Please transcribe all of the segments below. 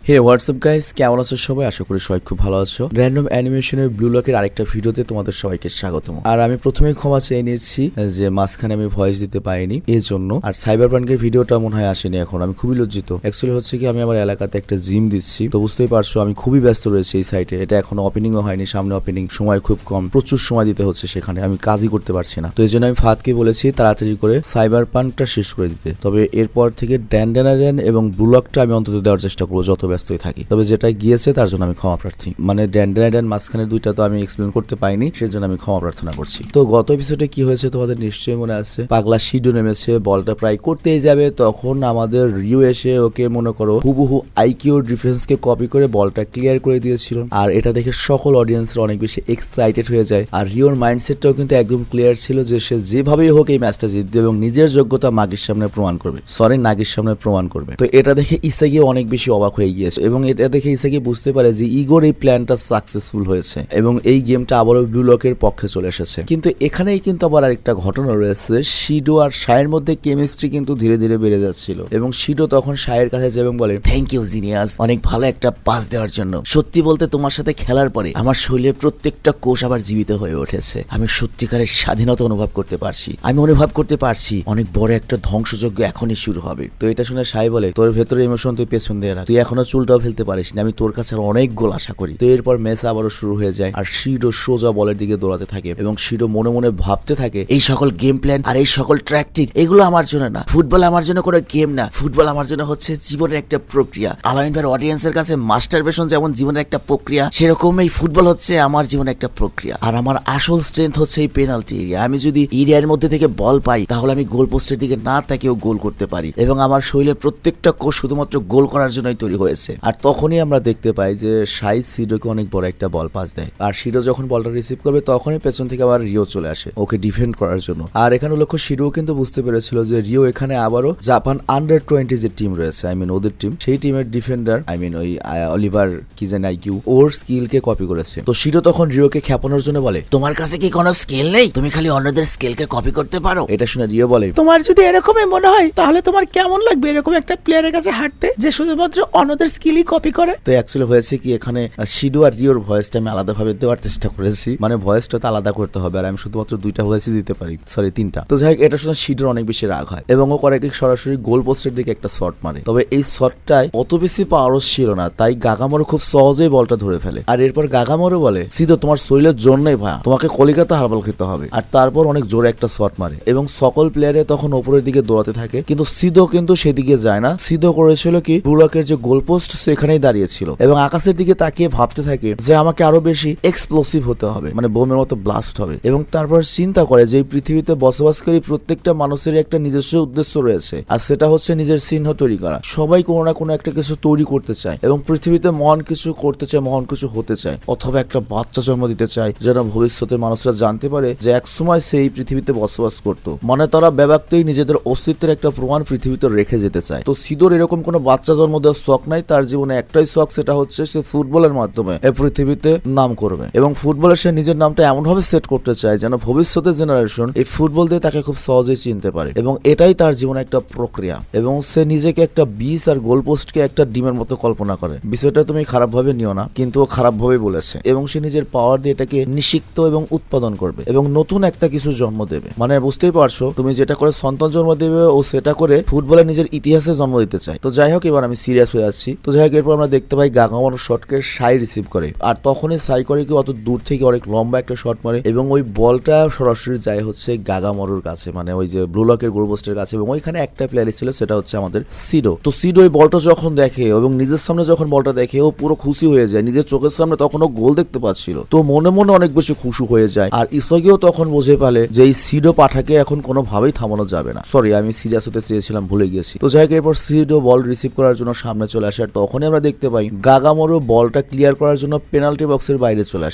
হে WhatsApp guys, কেমন আছো সবাই? আশা করি সবাই খুব ভালো আছো। র্যান্ডম অ্যানিমেশনের ব্লু লকের আরেকটা ভিডিওতে তোমাদের সবাইকে স্বাগতম। আর আমি প্রথমেই ক্ষমা চেয়ে নিয়েছি যে মাঝখানে আমি ভয়েস দিতে পারিনি এর জন্য। আর সাইবার পাঙ্কের ভিডিওটা মনে হয় আসেনি এখন, আমি খুবই লজ্জিত। অ্যাকচুয়ালি হচ্ছে কি, আমি আমার এলাকাতে একটা জিম দিচ্ছি, তো বুঝতেই পারছো আমি খুবই ব্যস্ত রয়েছি এই সাইটে। এটা এখনো ওপেনিংও হয়নি, সামনে ওপেনিং, সময় খুব কম, প্রচুর সময় দিতে হচ্ছে সেখানে, আমি কাজই করতে পারছি না। তো এই জন্য আমি ফাদকে বলেছি তাড়াতাড়ি করে সাইবার পাঙ্কটা শেষ করে দিতে। তবে এরপর থেকে ড্যান্ডেনারেন এবং ব্লু লকটা আমি অন্তত দেওয়ার চেষ্টা করবো যত ব্যস্তই থাকি। তবে যেটা গিয়েছে তার জন্য আমি ক্ষমা প্রার্থী। মানে ড্যান্ডেনারেন মাঝখানে দুইটা তো আমি এক্সপ্লেন করতে পাইনি, সেজন্য আমি ক্ষমা প্রার্থনা করছি। তো গত এপিসোডে কি হয়েছে তোমাদের নিশ্চয়ই মনে আছে। পাগলা শিডো নেমেছে, বলটা প্রায় করতেই যাবে, তখন আমাদের রিও এসে ওকে মনে করো হুবহু আইকিউর ডিফেন্সকে কপি করে বলটা ক্লিয়ার করে দিয়েছিল। আর এটা দেখে সকল অডিয়েন্সরা অনেক বেশি এক্সাইটেড হয়ে যায়। আর রিওর মাইন্ডসেটটাও কিন্তু একদম ক্লিয়ার ছিল যে সে যেভাবেই হোক এই ম্যাচটা জিতবে এবং নিজের যোগ্যতা মাগির সামনে প্রমাণ করবে, নাগির সামনে প্রমাণ করবে। তো এটা দেখে ইসাগি অনেক বেশি অবাক হয়ে গিয়েছে এবং এটা দেখে ইসাগি বুঝতে পারে যে ইগোর এই প্ল্যানটা সাকসেসফুল হয়েছে এবং এই গেমটা আবারও ব্লু লকের পক্ষে চলে এসেছে। কিন্তু এখানেই কিন্তু আবার আরেকটা ঘটনা রয়েছে। শিডো আর শায়ের মধ্যে কেমিস্ট্রি কিন্তু ধীরে ধীরে বেড়ে যাচ্ছিল এবং শিডো তখন শায়ের কাছে যায় এবং বলে, থ্যাংক ইউ জিনিয়াস, অনেক ভালো একটা পাস দেওয়ার জন্য। সত্যি বলতে তোমার সাথে খেলার পরে আমার শরীরের প্রত্যেকটা কোষ আবার জীবিত হয়ে উঠেছে। আমি সত্যিকারের স্বাধীনতা অনুভব করতে পারছি। আমি অনুভব করতে পারছি অনেক বড় একটা ধ্বংসযজ্ঞ এখনই শুরু হবে। তো এটা শুনে শাই বলে, তোর ভেতরে ইমোশন তুই পেছন দিয়ে রাখ, তুই এখনো চুলটাও ফেলতে পারিস না, আমি তোর কাছে আর অনেক গোল আশা করি। তো এরপর ম্যাচ আবারও শুরু হয়ে যায় আর শিডো সোজা বলের দিকে দৌড়াতে থাকে এবং শিডো মনে মনে ভাবতে থাকে, এই সকল গেম প্ল্যান আর এই সকল ট্র্যাকটিক এগুলো আমার জন্য না, ফুটবল আমার জন্য কোনো গেম না, ফুটবল আমার জন্য হচ্ছে জীবনের একটা প্রক্রিয়া। আলামিন ভাইয়ের অডিয়েন্সের কাছে মাস্টারবেশন যেমন জীবনের একটা প্রক্রিয়া, সেরকম এই ফুটবল হচ্ছে আমার জীবনের একটা প্রক্রিয়া। আর আমার আসল স্ট্রেংথ হচ্ছে এই পেনাল্টি এরিয়া। আমি যদি এরিয়ার মধ্যে থেকে বল পাই তাহলে আমি গোল পোস্টের দিকে না তাকেও গোল করতে পারি এবং আমার শরীরের প্রত্যেকটা কোষ শুধুমাত্র গোল করার জন্যই তৈরি হয়েছে। আর তখনই আমরা দেখতে পাই যে শাই শিডোকে অনেক বড় একটা বল পাস দেয় আর শিডো যখন বলটা রিসিভ করবে তখনই পেছন থেকে আবার রিও চলে আসে ওকে ডিফেন্ড করার জন্য। আর এখানে লক্ষ্য শিডো কিন্তু বুঝতে পেরেছিল যে রিও এখানে আবারও জাপান আন্ডার-20 যে টিম রয়েছে, ওদের টিম, সেই টিমের ডিফেন্ডার ওই অলিভার কি জানি আইকিউ, ওর স্কিলকে কপি করেছে। তো শিডো তখন রিওকে খেপানোর জন্য বলে, তোমার কাছে কি কোনো স্কিল নেই? তুমি খালি অন্যদের স্কিলকে কপি করতে পারো। এটা শুনে রিও বলে, তোমার যদি এরকমই মনে হয় তাহলে তোমার কেমন লাগবে এরকম একটা প্লেয়ারের কাছে হাঁটতে যে শুধুমাত্র অন্যদের স্কিলই কপি করে? তো অ্যাকচুয়ালি হয়েছে কি, এখানে শিডো আর রিওর ভয়েসটা আমি আলাদাভাবে দেওয়ার চেষ্টা করেছি, মানে ভয়েসটা তো আলাদা করতে হবে আর আমি শুধুমাত্র দুইটা ভয়েসই দিতে পারি, সরি তিনটা। তো যাই হোক, এটা শুনে শিডোর অনেক বেশি রাগ হয় এবং ও করে কি সরাসরি গোল পোস্টের দিকে একটা শট মারে। তবে এই শটটায় অত বেশি পাওয়ারও ছিল না, তাই গাগামোরো খুব সহজেই বলটা ধরে ফেলে। আর এরপর গাগামোরো বলে, সিধো তোমার শরীরের জন্যই ভাই তোমাকে কলিকাতা হারবাল খেতে হবে। আর তারপর অনেক জোরে একটা শট মারে এবং সকল প্লেয়ারে তখন উপরের দিকে দৌড়াতে থাকে, কিন্তু সিধো কিন্তু সেদিকে যায় না। সিধো করেছিল কি, ব্লু লকের যে গোল পোস্ট সেখানেই দাঁড়িয়েছিল এবং আকাশের দিকে তাকিয়ে ভাবতে থাকে যে আমাকে আরো বেশি এক্সপ্লোসিভ হতে হবে, মানে বোমের মতো ব্লাস্ট হবে। এবং তারপর চিন্তা করে যে এই পৃথিবীতে বসবাসকারী প্রত্যেকটা মানুষেরই একটা নিজস্ব উদ্দেশ্য রয়েছে আর সেটা হচ্ছে নিজের চিহ্ন তৈরি করা। সবাই কোনো না কোনো একটা কিছু তৈরি করতে চায় এবং পৃথিবীতে মহান কিছু করতে চায়, মহান কিছু হতে চায়, অথবা একটা বাচ্চা জন্ম দিতে চায় যেন ভবিষ্যতে মানুষরা জানতে পারে যে এক সময় সেই পৃথিবীতে বসবাস করতো। মানে তারা ব্যাপারতেই নিজেদের অস্তিত্বের একটা প্রমাণ পৃথিবীতে রেখে যেতে চায়। তো সিদোর এরকম কোনো বাচ্চা জন্ম দেওয়ার শখ নাই, তার জীবনে একটাই শখ, সেটা হচ্ছে সে ফুটবলের মাধ্যমে এই পৃথিবীতে নাম করবে এবং ফুটবলে সে নিজের নামটা এমন ভাবে সেট করতে চায় যেন ভবিষ্যতের জেনারেশন এই ফুটবল দিয়ে তাকে খুব সহজেই চিনতে পারে এবং এটাই তার জীবনে একটা প্রক্রিয়া। এবং সে নিজেকে একটা বিষ আর গোল পোস্টকে একটা ডিমের মতো কল্পনা করে। বিষয়টা তুমি খারাপ ভাবে নিও না, কিন্তু ও খারাপ ভাবে বলেছে এবং সে নিজের পাওয়ার দিয়ে এটাকে নিষিক্ত এবং উৎপাদন করবে এবং নতুন একটা কিছু জন্ম দেবে। মানে বুঝতেই পারছো, তুমি যেটা করে সন্তান জন্ম দেবে ও সেটা করে ফুটবলে নিজের ইতিহাসে জন্ম দিতে চায়। তো যাই হোক, এবার আমি সিরিয়াস হয়ে যাচ্ছি। তো যাই হোক, এরপর আমরা দেখতে পাই গাগামোরো শটকে সাই রিসিভ করে আর তখনই সাই করে কি অত দূর থেকে অনেক লম্বা একটা শট মারে এবং ওই বলটা সরাসরি যায় হচ্ছে গাগামোরোর কাছে, মানে ওই যে ব্লু লকের গোল পোস্টের কাছে। এবং ওইখানে একটা প্লেয়ারই ছিল, সেটা হচ্ছে আমাদের সিডো। তো সিডো ওই বলটা যখন দেখে এবং নিজের সামনে যখন বলটা দেখে ও পুরো খুশি হয়ে যায়, নিজের চোখের সামনে তখন ও গোল দেখতে পাচ্ছিল, তো মনে মনে অনেক বেশি খুশি হয়ে যায়। আর ইসাগিও তখন বুঝে পেলে যে এই সিডো পাঠাকে এখন কোনোভাবেই থামানো যাবে না। সরি, আমি সিরিয়াস হতে চেয়েছিলাম, ভুলে গিয়েছি। তো যাই হোক, এরপর সিডো বল রিসিভ করার জন্য সামনে চলে আসে আর তখনই আমরা দেখতে পাই গাগামোরো বলটা ক্লিয়ার করার জন্য পেনাল্টি বক্সের বাইরে চলে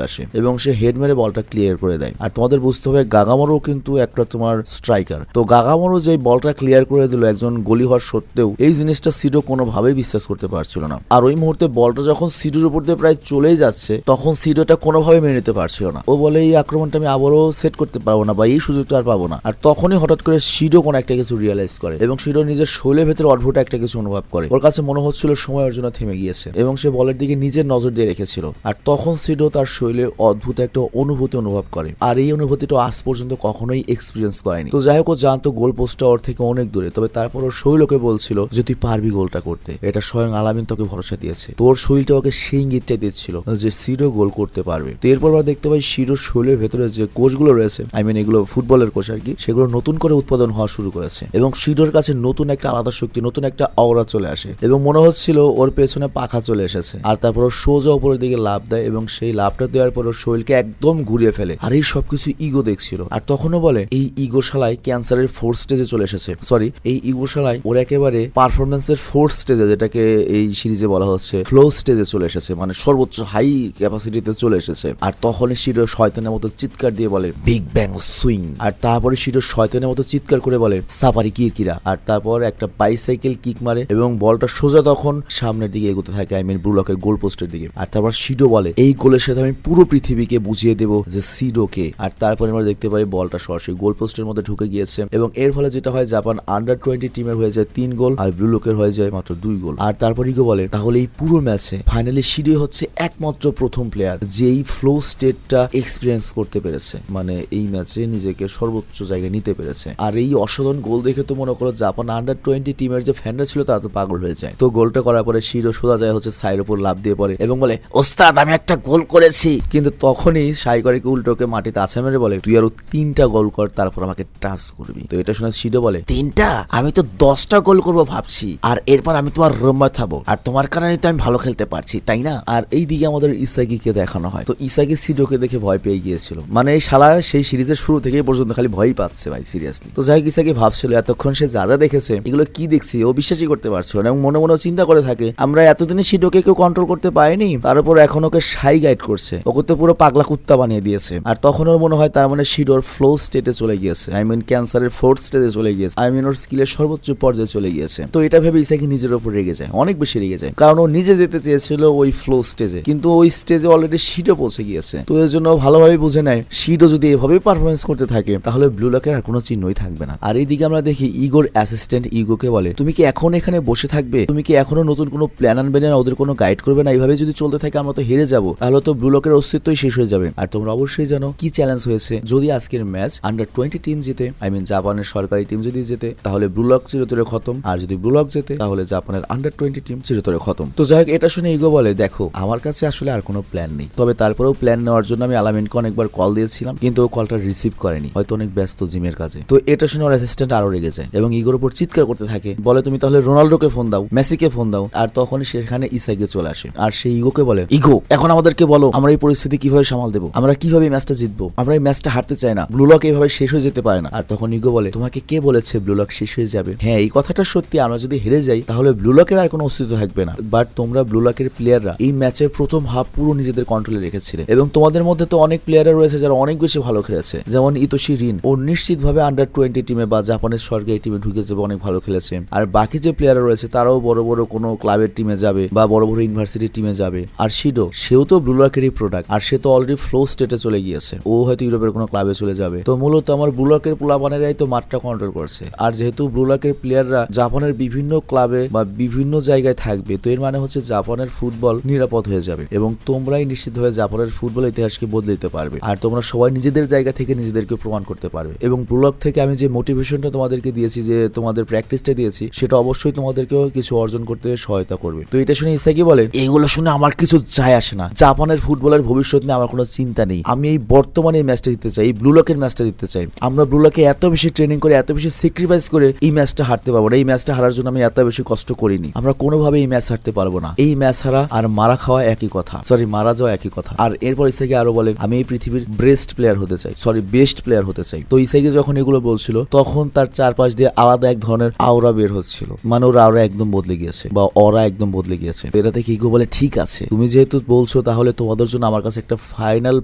আসে এবং সে হেড মেরে বলটা ক্লিয়ার করে দেয়। আর তোমাদের বুঝতে হবে গাগামোরো কিন্তু একটা তোমার স্ট্রাইকার। তো গাগামোরো যে বলটা ক্লিয়ার করে দিল একজন গোলি হওয়ার সত্ত্বেও, এই জিনিসটা সিডো কোনোভাবেই বিশ্বাস করতে পারছিল না। আর ওই মুহূর্তে বলটা যখন সিডোর উপর দিয়ে প্রায় চলেই যাচ্ছে তখন সিডোটা কোনোভাবে মেনে নিতে পারছিল না। ও বলে, এই আক্রমণটা আমি আবারও সেট করতে পারবো না বা এই সুযোগটা আর পাবো না। আর তখনই হঠাৎ করে সিডো কোনো একটা কিছু রিয়েলাইজ করে এবং সিডো নিজের শরীরের ভেতরে অদ্ভুত একটা কিছু অনুভব করে। ওর কাছে কাছে মনে হচ্ছিল সময়ের জন্য থেমে গিয়েছে এবং সে বলের দিকে নিজের নজর দিয়ে রেখেছিল। আর তখন সিডো তার শরীরে অদ্ভুত একটা অনুভূতি অনুভব করে, আর এই অনুভূতিটা আজ পর্যন্ত কখনোই এক্সপিরিয়েন্স করেনি। তো যাই হোক, ও জানতো গোল পোস্টটা ওর থেকে অনেক দূরে, তবে তারপর ওর শরীর ওকে বলছিল যে তুই পারবি গোলটা করতে, এটা স্বয়ং আলামিন তোকে ভরসা দিয়েছে। তোর শরীরটা ওকে সেই ইঙ্গিতটাই দিচ্ছিল যে সিডো গোল করতে পারবে। তো এরপর আমরা দেখতে পাই সিডোর শরীরের ভেতরে যে কোষগুলো রয়েছে, এগুলো ফুটবলের কোষ আর কি, সেগুলো নতুন করে উৎপাদন হওয়া শুরু করেছে এবং সিডোর কাছে নতুন একটা আলাদা শক্তি, নতুন একটা অওরা চলে আসে এবং মনে হচ্ছিল ওর পেছনে পাখা চলে এসেছে। আর তারপর ও সোজা উপরের দিকে লাফ দেয় এবং সেই লাফটা দেওয়ার পর ওর শরীরকে একদম ঘুরিয়ে ফেলে। আর এই সবকিছু ইগো দেখছিল। আর তখনও বলে এই ইগো শালায় ক্যান্সারের ফোর্থ স্টেজে চলে এসেছে, সরি এই ইগো শালায় ওর একেবারে পারফরমেন্সের ফোর্থ স্টেজে, যেটাকে এই সিরিজে বলা হচ্ছে ফ্লো স্টেজে চলে এসেছে, মানে সর্বোচ্চ হাই ক্যাপাসিটিতে চলে এসেছে। আর তখনই সিডো শয়তানের মতো চিৎকার দিয়ে বলে বিগ ব্যাং সুইং। আর তারপরে সিডো শয়তানের মতো চিৎকার করে বলে সাপারি কিরকিরা। আর তারপর একটা বাইসাইকেল কিক মারে এবং বলটা সোজা তখন সামনের দিকে এগোতে থাকে, ব্লুলকের গোল পোস্টের দিকে। আর তারপর সিডো বলে এই গোলের সাথে আমি পুরো পৃথিবীকে বুঝিয়ে দেবো যে সিডো কে। আর তারপরে আমরা দেখতে পাই বলটা সরাসরি গোল পোস্টের মধ্যে ঢুকে গিয়েছে এবং এর ফলে যেটা হয়, জাপান আন্ডার-20 টিমের হয়ে যায় 3 গোল আর ব্লুলকের হয়ে যায় মাত্র 2 গোল। আর তারপর ইগো বলে তাহলে এই পুরো ম্যাচে ফাইনালি সিডো হচ্ছে একমাত্র প্রথম প্লেয়ার যে এই ফ্লো স্টেটটা এক্সপিরিয়েন্স করতে পেরেছে, মানে এই ম্যাচে নিজেকে সর্বোচ্চ জায়গায় নিতে পেরেছে। আর এই অসাধারণ গোল দেখে তো মনে করো জাপান আন্ডার-20 টিমের যে ফ্যানরা ছিল তারা তো পাগল হয়ে যায়। তো গোলটা করার পরে সিডো সোজা যায় হচ্ছে সাইর উপর লাফ দিয়ে পড়ে এবং বলে ওস্তাদ আমি একটা গোল করেছি। কিন্তু তখনই সাইকরিকে উল্টোকে মাটিতে আছাড় মেরে বলে তুই আরো 3টা গোল কর, তারপর আমাকে টাচ করবি। তো এটা শুনে সিডো বলে 3টা? আমি তো 10টা গোল করবো ভাবছি, আর এরপর আমি তোমার রোম্বা থাকবো, আর তোমার কারণে তো আমি ভালো খেলতে পারছি তাই না? আর এই দিকে আমাদের ইসাগিকে দেখানো হয়। তো ইসাগি সিডোকে দেখে ভয় পেয়ে গিয়েছিল, মানে এই শালা সেই সিরিজের শুরু থেকে পর্যন্ত খালি ভয়ই পাচ্ছে ভাই, সিরিয়াসলি। তো যাই হোক, ইসাগি ভাবছিল এতক্ষণ সে যা যা দেখেছে এগুলো কি দেখছি, ও বিশ্বাসই করতে পারছিল না এবং মনে মনে চিন্তা করে থাকে আমরা এতদিনে সিডোকে কেউ কন্ট্রোল করতে পারিনি, তার উপর এখন ওকে সাই গাইড করছে, ওকে তো পুরো পাগলা কুত্তা বানিয়ে দিয়েছে। আর তখন ওর মনে হয় তার মানে সিডোর ফ্লো স্টেটে চলে গিয়েছে, ক্যান্সারের ফোর্থ স্টেজে চলে গিয়েছে, ওর স্কিলের সর্বোচ্চ পর্যায়ে চলে গিয়েছে। তো এটা ভেবে ইসাকি নিজের উপর রেগে যায়, অনেক বেশি রেগে যায়, কারণ ও নিজে যেতে চেয়েছিল ওই ফ্লো স্টেজে, কিন্তু ওই স্টেজে অলরেডি সিডো পৌঁছে গিয়েছে। তো এর জন্য ভালোভাবে বুঝে নেয় সিডো যদি এভাবেই পারফরমেন্স করতে থাকে তাহলে ব্লু লকের আর কোনো চিহ্নই থাকবে না। আর এইদিকে আমরা দেখি ইগোর অ্যাসিস্ট্যান্ট ইগোকে বলে তুমি কি এখন এখানে বসে থাকবে, তুমি কি এখনো নতুন কোনো প্ল্যান আনবে না, ওদের কোনো গাইড করবে না? এইভাবে যদি চলতে থাকে আমরা তো হেরে যাবো, তাহলে তো ব্লু লকের অস্তিত্বই শেষ হয়ে যাবে। আর তোমরা অবশ্যই জানো কি চ্যালেঞ্জ হয়েছে, যদি আজকের ম্যাচ আন্ডার-20 টিম জিতে, জাপানের সরকারি টিম যদি জেতে তাহলে ব্লু লক চিরতরে খতম, আর যদি ব্লু লক জেতে তাহলে জাপানের আন্ডার-20 টিম চিরতরে খতম। তো যাই হোক, এটা শুনে ইগো বলে দেখো আমার কাছে আসলে আর কোনো প্ল্যান নেই, তবে তারপরেও প্ল্যান নেওয়ার জন্য আমি আলামিনকে অনেকবার কল দিয়েছিলাম কিন্তু ও কলটা রিসিভ করেনি, হয়তো অনেক ব্যস্ত জিমের কাজে। তো এটা শুনে ওর অ্যাসিস্ট্যান্ট আরো রেগে যায় এবং ইগোর উপর চিৎকার করতে থাকে, বলে তুমি তাহলে রোনাল্ডোকে ফোন দাও, মেসিকে ফোন দাও। আর তখনই সেখানে ইসাগে চলে আসে আর সেই ইগোকে বলে ইগো এখন আমাদেরকে বলো আমরা এই পরিস্থিতি কিভাবে সামাল দেবো, আমরা কিভাবে ম্যাচটা জিতবো, আমরা এই ম্যাচটা হারতে চাই না, ব্লু লক এইভাবে শেষ হয়ে যেতে পারে না। আর তখন ইগো বলে তোমাকে কে বলেছে ব্লু লক শেষ হয়ে যাবে? হ্যাঁ এই কথাটা সত্যি, আমরা যদি হেরে যাই তাহলে ব্লু লকের আর কোনো অস্তিত্ব থাকবে না, বাট তোমরা ব্লু লকের প্লেয়াররা এই ম্যাচের প্রথম হাফ পুরো নিজেদের কন্ট্রোলে রেখেছিলে এবং তোমাদের মধ্যে তো অনেক প্লেয়াররা রয়েছে যারা অনেক বেশি ভালো খেলেছে, যেমন ইতোশি রিন, ও নিশ্চিতভাবে আন্ডার-20 টিমে বা জাপানের সরকারি টিমে ঢুকে যাবে, অনেক ভালো খেলেছে। আর বাকি যে প্লেয়াররা রয়েছে তারাও বড় বড় কোনো ক্লাবের টিমে যাবে বা বড় বড় ইউনিভার্সিটি টিমে যাবে। আর সিডো, সেও তো ব্লু লকেরই প্রোডাক্ট, আর সে তো অলরেডি ফ্লো স্টেটে চলে গিয়েছে, ও হয়তো ইউরোপের কোনো ক্লাবে চলে যাবে। তো মূলত আমার ব্লু লকের পোলাপানেরাই তো মাঠটা কন্ট্রোল করছে, আর যেহেতু ব্লু লকের প্লেয়াররা জাপানের বিভিন্ন ক্লাবে বা বিভিন্ন জায়গায় থাকবে, তো এর মানে হচ্ছে জাপানের ফুটবল নিরাপদ হয়ে যাবে এবং তোমরাই নিশ্চিতভাবে জাপানের ফুটবল ইতিহাসকে বদলে দিতে পারবে। আর তোমরা সবাই নিজেদের জায়গা থেকে নিজেদেরকে প্রমাণ করতে পারবে এবং ব্লু লক থেকে আমি যে মোটিভেশনটা তোমাদেরকে দিয়েছি, যে তোমাদের প্র্যাকটিসটা দিয়েছি, সেটা অবশ্যই তোমাদেরকেও কিছু অর্জন করতে সহায়তা করবে। তো এটা শুনে ইসাকি বলে এইগুলো শুনে আমার কিছু যায় আসে না, জাপানের ফুটবলের ভবিষ্যৎ নিয়ে আমার কোনো চিন্তা নেই, আমি এই বর্তমানে এই ম্যাচটা জিততে চাই, এই ব্লু লকের ম্যাচটা জিততে চাই। আমরা ব্লু লকে এত বেশি ট্রেনিং করে এত বেশি স্যাক্রিফাইস করে এই ম্যাচটা হারতে পারবো না, এই ম্যাচটা হারার জন্য আমি এত বেশি কষ্ট করিনি, আমরা কোনোভাবে এই ম্যাচ হারতে পারবো না, এই ম্যাচ হারা আর মারা খাওয়া একই কথা, সরি মারা যাওয়া একই কথা। আর এরপর ইসাকি আরো বলে আমি এই পৃথিবীর বেস্ট প্লেয়ার হতে চাই, সরি বেস্ট প্লেয়ার হতে চাই। তো ইসাকি যখন এগুলো বলছিল তখন তার চারপাশ দিয়ে আলাদা এক ধরনের আওরা বের হচ্ছিল, মানে ওর আওরা একদম বদলে গিয়েছে বা ওরা একদম বদলে গিয়েছে। এটা থেকে ইগো বলে ঠিক আছে তুমি যেহেতু বলছো তাহলে তোমাদের জন্য আমার কাছে একটা ফাইনাল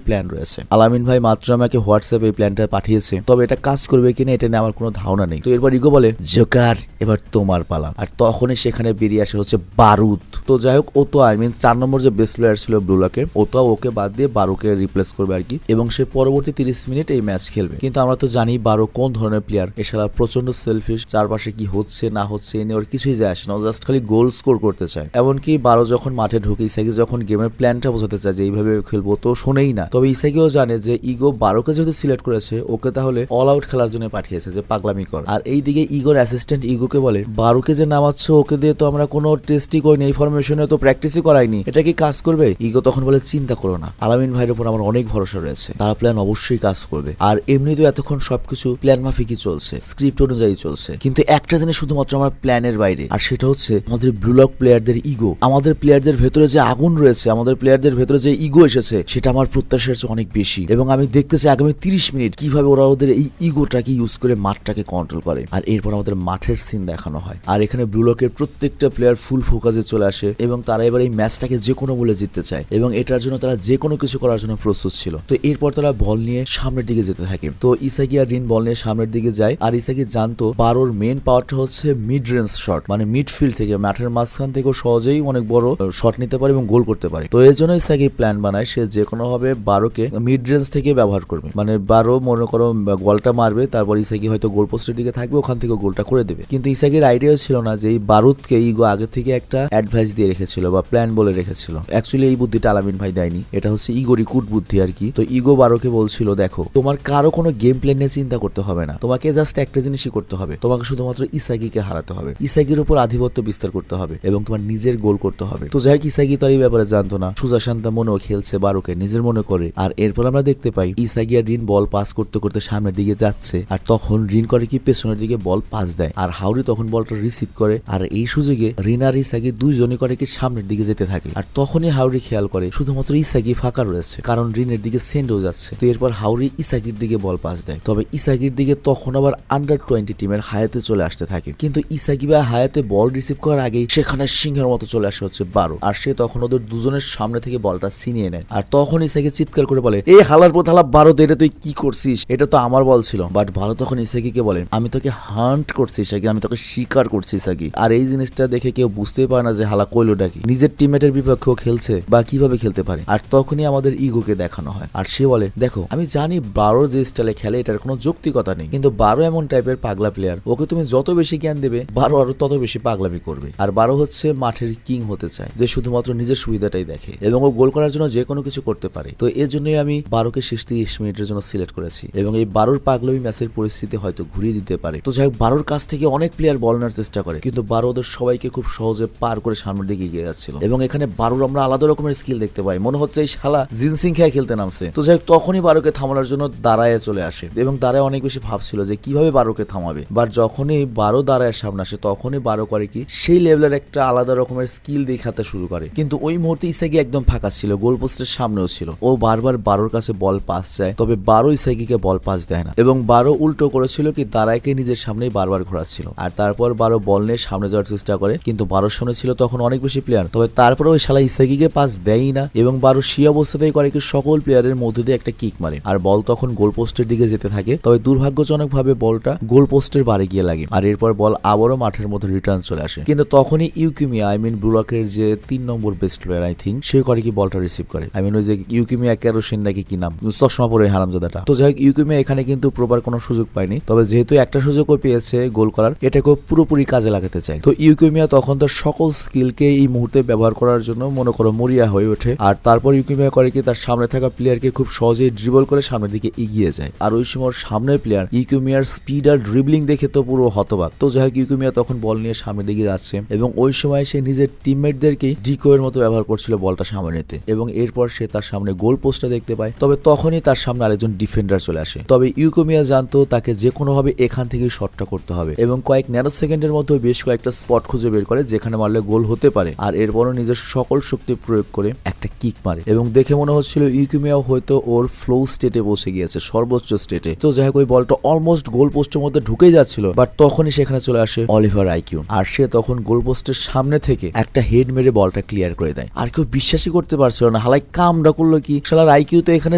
প্ল্যান রয়েছে। আলামিন ভাই মাত্র আমাকে হোয়াটসঅ্যাপে এই প্ল্যানটা পাঠিয়েছে, তবে এটা কাজ করবে কিনা এটা নিয়ে আমার কোনো ধারণা নেই। তো এরপর ইগো বলে জোকার এবার তোমার পালা। আর তখনই সেখানে বেরিয়ে আসে হচ্ছে বারুদ। তো যাই হোক, ও তো 4 নম্বর যে বেস্ট প্লেয়ার ছিল ব্লু লকে, ও তো ওকে বাদ দিয়ে বারুকে রিপ্লেস করবে আর কি, এবং সে পরবর্তী 30 মিনিট এই ম্যাচ খেলবে। কিন্তু আমরা তো জানি বারো কোন ধরনের প্লেয়ার, এছাড়া প্রচন্ড সেলফিশ, চারপাশে কি হচ্ছে না হচ্ছে এ নিয়ে ওর কিছুই যায় আসে না, ও জাস্ট খালি গোল স্কোর করতে চায়। এমনকি 12 যখন মাঠে ঢুকে ইসাকি যখন গেমের প্ল্যানটা বোঝাতে চায় যে এইভাবে খেলবো, তো শোনেই না। তবে ইসাকিও জানে যে ইগো 12কে যেহেতু সিলেক্ট করেছে, ওকে তাহলে অল আউট খেলার জন্য পাঠিয়েছে যে পাগলামি কর। আর এইদিকে ইগোর অ্যাসিস্ট্যান্ট ইগোকে বলে 12কে যে নামাচ্ছ, ওকে দিয়ে তো আমরা কোনো টেস্টই করিনি, এই ফরমেশনে তো প্র্যাকটিসই করাইনি, এটা কি কাজ করবে? ইগো তখন বলে চিন্তা করো না, আলামিন ভাইয়ের উপর আমার অনেক ভরসা রয়েছে, তারা প্ল্যান অবশ্যই কাজ করবে। আর এমনি তো এতক্ষণ সবকিছু প্ল্যান মাফিকই চলছে, স্ক্রিপ্ট অনুযায়ী চলছে, কিন্তু একটা জিনিস শুধুমাত্র আমার প্ল্যানের বাইরে, আর সেটা হচ্ছে আমাদের ব্লুলক প্লেয়ারদের ইগো। আমাদের প্লেয়ারদের ভেতরে যে আগুন রয়েছে, আমাদের প্লেয়ারদের ভেতরে যে ইগো এসেছে, সেটা আমার প্রত্যাশার চেয়ে অনেক বেশি। এবং আমি দেখতে চাই আগামী 30 মিনিট কিভাবে ওরা ওদের এই ইগোটাকে ইউজ করে মাঠটাকে কন্ট্রোল করে। আর এরপর আমাদের মাঠের সিন দেখানো হয়। আর এখানে ব্লুলকের প্রত্যেকটা প্লেয়ার ফুল ফোকাসে চলে আসে এবং তারা এবার এই ম্যাচটাকে যে কোনো মূল্যে জিততে চায় এবং এটার জন্য তারা যে কোনো কিছু করার জন্য প্রস্তুত ছিল। তো এরপর তারা বল নিয়ে সামনের দিকে যেতে থাকে। তো ইসাকি আর রিন বল নিয়ে সামনের দিকে যায়। আর ইসাকি জানতো 12র মেন পাওয়ারটা হচ্ছে মিড রেঞ্জ শট, মানে মিডফিল্ড থেকে মাঠের মাঝখান থেকে সহজেই অনেক বড় শট নিতে পারে এবং গোল করতে পারে। তো এর জন্য ইসাকি প্ল্যান বানায় সে যে কোনো ভাবে 12কে মিড রেঞ্জ থেকে ব্যবহার করবে, মানে 12 মনে করো গোলটা মারবে, তারপর ইসাকি হয়তো গোল পোস্টের দিকে থাকবে, ওখান থেকে গোলটা করে দেবে। কিন্তু ইসাকির আইডিয়া ছিল না যে এই বারুদকে ইগো আগে থেকে একটা অ্যাডভাইস দিয়ে রেখেছিল বা প্ল্যান বলে রেখেছিল। অ্যাকচুয়ালি এই বুদ্ধিটা আলামিন ভাই দেয়নি, এটা হচ্ছে ইগোরই কুট বুদ্ধি আর কি। তো ইগো 12কে বলছিল দেখো, তোমার কারো কোনো গেম প্ল্যান নিয়ে চিন্তা করতে হবে না, তোমাকে জাস্ট একটা জিনিসই করতে হবে, তোমাকে শুধুমাত্র ইসাকিকে হারাতে হবে, ইসাকির উপর আধিপত্য বিস্তার করতে হবে এবং তোমার নিজের গোল করতে হবে। তো যাই হোক ইসাকি তো এই ব্যাপারে জানতো না, সুজা শান্তা মনেও খেলছে 12কে নিজের মনে করে। আর এরপর আমরা দেখতে পাই ইসাকি আর রিন বল পাস করতে করতে সামনের দিকে যাচ্ছে, আর তখন রিন করে কি পেছনের দিকে বল পাস দেয়, আর হাউরি তখন বলটা রিসিভ করে। আর এই সুযোগে রিন আর ইসাকি দুইজনই করে কি সামনের দিকে যেতে থাকে। আর তখনই হাউরি খেয়াল করে শুধুমাত্র ইসাকি ফাঁকা রয়েছে, কারণ রিনের দিকে সেন্ডও যাচ্ছে। তো এরপর হাউরি ইসাকির দিকে বল পাস দেয়। তবে ইসাকির দিকে তখন আবার আন্ডার 20 টিমের হায়াতে চলে আসতে থাকে, কিন্তু ইসাকি বা হায়াতে বল রিসিভ করার আগেই সেখানে সিংহের মতো চলে আসে হচ্ছে 12, আর সে তখন ওদের দুজনের সামনে থেকে বলটা ছিনিয়ে নেয়। আর তখন ইসাকি চিৎকার করে বলে এই হালার পোথালা 12, এটা তুই কি করছিস, এটা তো আমার বল ছিল। বাট 12 তখন ইসাকিকে বলে আমি তোকে হান্ট করছি ইসাকি, আমি তোকে শিকার করছি ইসাকি। আর এই জিনিসটা দেখে কেউ বুঝতেই পারে না যে হালা কইলোটা কি, নিজের টিমমেটের বিপক্ষেও খেলছে বা কিভাবে খেলতে পারে। আর তখনই আমাদের ইগোকে দেখানো হয়, আর সে বলে দেখো আমি জানি 12 যে স্টাইলে খেলে এটার কোনো যৌক্তিকতা নেই, কিন্তু 12 এমন টাইপের পাগলা প্লেয়ার, ওকে তুমি যত বেশি জ্ঞান দেবে 12 আরো তত বেশি পাগলামি করবে। আর 12 হচ্ছে মাঠের কিং হতে চায়, যে শুধুমাত্র নিজের সুবিধাটাই দেখে এবং ও গোল করার জন্য যে কোনো কিছু করতে পারে। তো এর জন্যই আমি 12কে শেষ 30 মিনিটের জন্য সিলেক্ট করেছি এবং এই 12র পাগলামি ম্যাচের পরিস্থিতি হয়তো ঘুরিয়ে দিতে পারে। তো যাই হোক 12র কাছ থেকে অনেক প্লেয়ার বল নেওয়ার চেষ্টা করে, কিন্তু 12 ওদের সবাইকে খুব সহজে পার করে সামনের দিকে এগিয়ে যাচ্ছিল এবং এখানে 12র আমরা আলাদা রকমের স্কিল দেখতে পাই, মনে হচ্ছে এই শালা জিনসিং খেয়ে খেলতে নামছে। তো যাই হোক তখনই 12কে থামানোর জন্য দাঁড়ায় চলে আসে এবং দাঁড়ায় অনেক বেশি ভাবছিল যে কিভাবে 12কে থামাবে। বাট যখনই 12 দাঁড়ায় সামনে আসে তখনই 12 করে কি সেই লেভেলের একটা আলাদা রকমের স্কিল দেখাতে শুরু করে। কিন্তু ওই মুহূর্তে ইসাকি একদম ফাঁকা ছিল, গোল পোস্টের সামনেও ছিল, ও বারবার 12র কাছে বল পাস চায়, তবে 12 ইসাকিকে বল পাস দেয় না এবং 12 উল্টো করেছিল কি দাঁড়ায়কে নিজের সামনেই বারবার ঘোরাচ্ছিল। আর তারপর 12 বল নিয়ে সামনে যাওয়ার চেষ্টা করে, কিন্তু 12র সামনে ছিল তখন অনেক বেশি প্লেয়ার, তবে তারপরে ওই শালা ইসাকিকে পাস দেয়ই না এবং 12 সেই অবস্থাতেই করে কি সকল প্লেয়ারের মধ্যে দিয়ে একটা কিক মারে আর বল তখন গোল পোস্টের দিকে যেতে থাকে। তবে দুর্ভাগ্যজনক ভাবে বলটা গোল পোস্টের বারে গিয়ে লাগে আর এরপর বল আবারও মাঠের মধ্যে রিটার্ন চলে আসে। কিন্তু তখনই ইউকিমিয়া ব্লুলকের যে 3 নম্বর বেস্ট প্লেয়ার আই থিঙ্ক সে করে কি বলটা রিসিভ করে। ওই যে ইউকিমিয়া ক্যারোসিন নাকি কি নাম, চশমা পরে হারামজাদাটা। তো যাই হোক ইউকিমিয়া এখানে কিন্তু প্রপার কোনো সুযোগ পায়নি, তবে যেহেতু একটা সুযোগও পেয়েছে গোল করার, এটাকে পুরোপুরি কাজে লাগাতে চায়। তো ইউকিমিয়া তখন তার সকল স্কিলকে এই মুহূর্তে ব্যবহার করার জন্য মনে করো মরিয়া হয়ে ওঠে। আর তারপর ইউকিমিয়া করে কি তার সামনে থাকা প্লেয়ারকে খুব সহজেই ড্রিবল করে সামনের দিকে এগিয়ে যায়। আর ওই সময় সামনের প্লেয়ার ইউকিমিয়ার স্পিড আর ড্রিবলিং দেখে তো পুরো হতবাক। তো যাই হোক ইউকিমিয়া তখন বল নিয়ে সামনের দিকে যাচ্ছে এবং ওই সময় সে নিজের টিমমেটদেরকে ডিকোয়ের মতো ব্যবহার করছিল বলটা সামনে নিতে এবং এরপর সে তার সামনে গোল পোস্টটা দেখতে পায়। তবে তখনই তার সামনে আরেকজন ডিফেন্ডার চলে আসে। তবে ইউকিমিয়া জানতো তাকে যে কোনোভাবে এখান থেকে শটটা করতে হবে এবং কয়েক ন্যানো সেকেন্ডের মধ্যে বেশ কয়েকটা স্পট খুঁজে বের করে যেখানে মারলে গোল হতে পারে। আর এরপরও নিজের সকল শক্তি প্রয়োগ করে একটা কিক মারে এবং দেখে মনে হচ্ছিল ইউকিমিয়াও হয়তো ওর ফ্লো স্টেটে বসে গিয়েছে, সর্বোচ্চ স্টেটে। তো যাই হোক ওই বলটা অলমোস্ট গোল পোস্টের মধ্যে ঢুকে যাচ্ছিল, বাট তখনই সেখানে চলে আসে অলিভার আইকিউ আর সে তখন গোল পোস্টের সামনে থেকে একটা হেড মেরে বলটা ক্লিয়ার করে দেয়। আর কেউ বিশ্বাসই করতে পারছিল না, হালাই কামটা করলো কি, শালার আইকিউ তো এখানে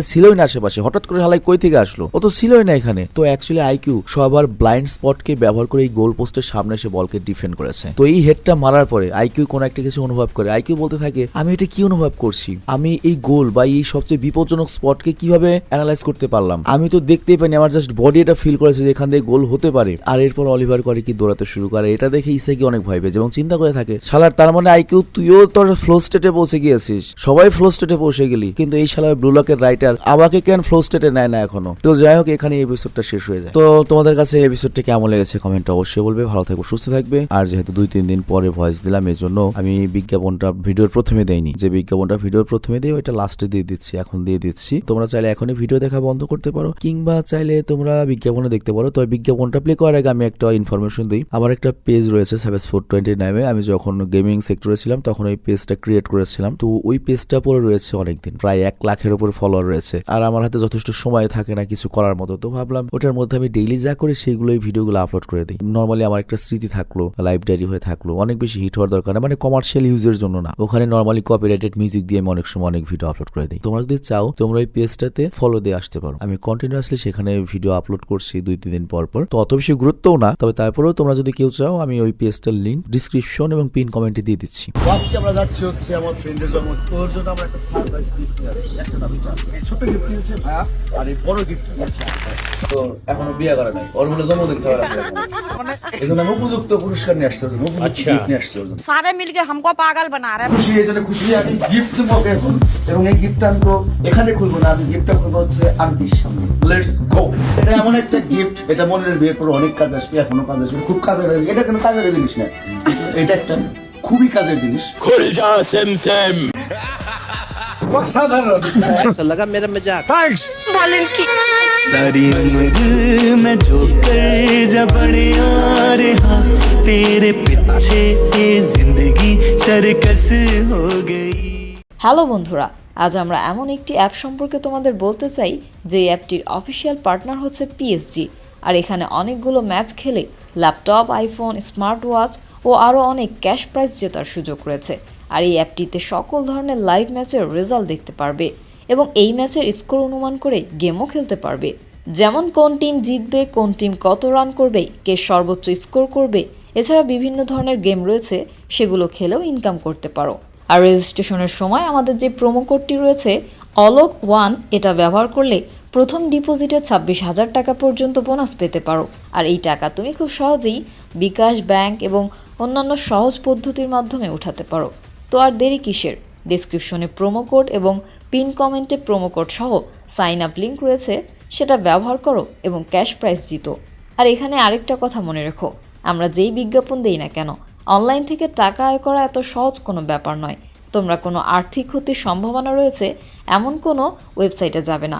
ছিলই না আশেপাশে, হঠাৎ করে হালাই কই থেকে আসলো, ও তো ছিলই না এখানে। তো অ্যাকচুয়ালি আইকিউ সবার ব্লাইন্ড স্পটকে ব্যবহার করে এই গোল পোস্টের সামনে এসে বলকে ডিফেন্ড করেছে। তো এই হেডটা মারার পরে আইকিউ কোন একটা কিছু অনুভব করে। আইকিউ বলতে থাকে আমি এটা কি অনুভব করছি, আমি এই গোল বা এই সবচেয়ে বিপজ্জনক স্পটকে কিভাবে অ্যানালাইজ করতে পারলাম, আমি তো দেখতেই পাইনি, আমার জাস্ট বডি এটা ফিল করেছে যে এখান থেকে গোল হতে পারে। আর এরপর অলিভার করে কি দৌড়াতে শুরু করে, এটা দেখে ইসাকি অনেক অনেক ভয় পেয়েছে এবং চিন্তা করে থাকে শালার তার মানে আইকিউ তুইও তোর ফ্লো স্টেটে পৌঁছে গিয়েছিস, সবাই ফ্লো স্টেটে পৌঁছে গেলি, কিন্তু এই শালার ব্লু লকের রাইটার আমাকে কেন ফ্লো স্টেটে নেয় না এখনো। তো যাই হোক, এখানে এপিসোডটা শেষ হয়ে যায়। তো তোমাদের কাছে এপিসোডটা কেমন লেগেছে কমেন্টে অবশ্যই বলবে। ভালো থাকবে, সুস্থ থাকবে। আর যেহেতু 2-3 দিন পরে ভয়েস দিলাম, এই জন্য আমি বিজ্ঞাপনটা ভিডিওর প্রথমে দেইনি, যে বিজ্ঞাপনটা ভিডিওর প্রথমে দিই ওইটা লাস্টে দিয়ে দিচ্ছি, এখন দিয়ে দিচ্ছি। তোমরা চাইলে এখনই ভিডিও দেখা বন্ধ করতে পারো, কিংবা চাইলে তোমরা বিজ্ঞাপনে দেখতে পারো। তো বিজ্ঞাপনটা প্লে করার আগে আমি একটা ইনফরমেশন দিই। আমার একটা পেজ রয়েছে সাবেস420 নামে। আমি যখন গেমিং সেক্টরে ছিলাম তখন ওই পেজটা ক্রিয়েট করেছিলাম। তো ওই পেজটা পরে রয়েছে অনেকদিন, প্রায় 1 লাখের উপর ফলোয়ার রয়েছে। আর আমার হাতে যথেষ্ট সময় থাকে না কিছু করার মতো, তো ভাবলাম ওটার মধ্যে আমি ডেইলি যা করি সেগুলো এই ভিডিওগুলো আপলোড করে দিই। নর্মালি আমার একটা স্মৃতি থাকলো, লাইভ ডায়েরি হয়ে থাকলো, অনেক বেশি হিট হওয়ার দরকার না, মানে কমার্শিয়াল ইউজের জন্য না। ওখানে নর্মালি কপিরাইটেড মিউজিক দিয়ে আমি অনেক সময় অনেক ভিডিও আপলোড করে দিই। তোমরা যদি চাও তোমরা ওই পেজটাতে ফলো দিয়ে আসতে পারো। আমি কন্টিনিউয়াসলি সেখানে ভিডিও আপলোড করছি 2-3 দিন পর পর, তো অত বেশি গুরুত্বও না। তবে তারপরেও তোমরা যদি কেউ চাও, আমি ওই পেজটার লিংক ডিসক্রিপশন এবং পিন কমেন্টে দিয়ে দিচ্ছি। আজকে আমরা যাচ্ছি হচ্ছে আমার ফ্রেন্ডের জন্মদিন, তোর জন্য আমরা একটা সারপ্রাইজ গিফট নিয়ে আসছি। একটা না দুইটা, এই ছোট গিফট নিয়েছে ভাইয়া, আর এই বড় গিফট নিয়েছে। তো এখনো বিয়ে করা নাই, ওর বলে জন্মদিন করা আছে, এই জন্য আমি উপযুক্ত পুরস্কার নিয়ে আসছি, উপযুক্ত গিফট নিয়ে আসছি। सारे मिलके हमको पागल बना रहे हैं। খুশি, এই জন্য খুশি। আমি গিফট দেবো ওকে এখন, এবং এই গিফটটা আমি তো এখানে খুলবো না, আমি গিফটটা খুলবো হচ্ছে আন্টির সামনে। Let's go. এটা এমন একটা গিফট, এটা মনের বিয়ের পর অনেক কাজ আসবে, এখনো কাজ আসবে, খুব কাজের। এটা কোনো কাজের জিনিস না, এটা একটা খুবই কাজের জিনিস। खुल जा सेम सेम অসাধারণ। लगा मेरा मजाक। सारी उम्र मैं जो कर जब रहा तेरे पीछे ये जिंदगी सर्कस हो गई। হ্যালো বন্ধুরা, আজ আমরা এমন একটি অ্যাপ সম্পর্কে তোমাদের বলতে চাই যে অ্যাপটির অফিসিয়াল পার্টনার হচ্ছে পিএসজি। আর এখানে অনেকগুলো ম্যাচ খেলে ল্যাপটপ, আইফোন, স্মার্ট ওয়াচ ও আরও অনেক ক্যাশ প্রাইজ জেতার সুযোগ রয়েছে। আর এই অ্যাপটিতে সকল ধরনের লাইভ ম্যাচের রেজাল্ট দেখতে পারবে এবং এই ম্যাচের স্কোর অনুমান করে গেমও খেলতে পারবে, যেমন কোন টিম জিতবে, কোন টিম কত রান করবে, কে সর্বোচ্চ স্কোর করবে। এছাড়া বিভিন্ন ধরনের গেম রয়েছে, সেগুলো খেলেও ইনকাম করতে পারো। আর রেজিস্ট্রেশনের সময় আমাদের যে প্রোমো কোডটি রয়েছে অলোক1, এটা ব্যবহার করলে প্রথম ডিপোজিটে 26,000 টাকা পর্যন্ত বোনাস পেতে পারো। আর এই টাকা তুমি খুব সহজেই বিকাশ, ব্যাংক এবং অন্যান্য সহজ পদ্ধতির মাধ্যমে উঠাতে পারো। তো আর দেরি কিসের, ডেসক্রিপশনে প্রোমো কোড এবং পিন কমেন্টে প্রোমো কোড সহ সাইন আপ লিঙ্ক রয়েছে, সেটা ব্যবহার করো এবং ক্যাশ প্রাইজ জিতো। আর এখানে আরেকটা কথা মনে রেখো, আমরা যেই বিজ্ঞাপন দেই না কেন, অনলাইন থেকে টাকা আয় করা এত সহজ কোনো ব্যাপার নয়। তোমরা কোনো আর্থিক ক্ষতির সম্ভাবনা রয়েছে এমন কোনো ওয়েবসাইটে যাবে না,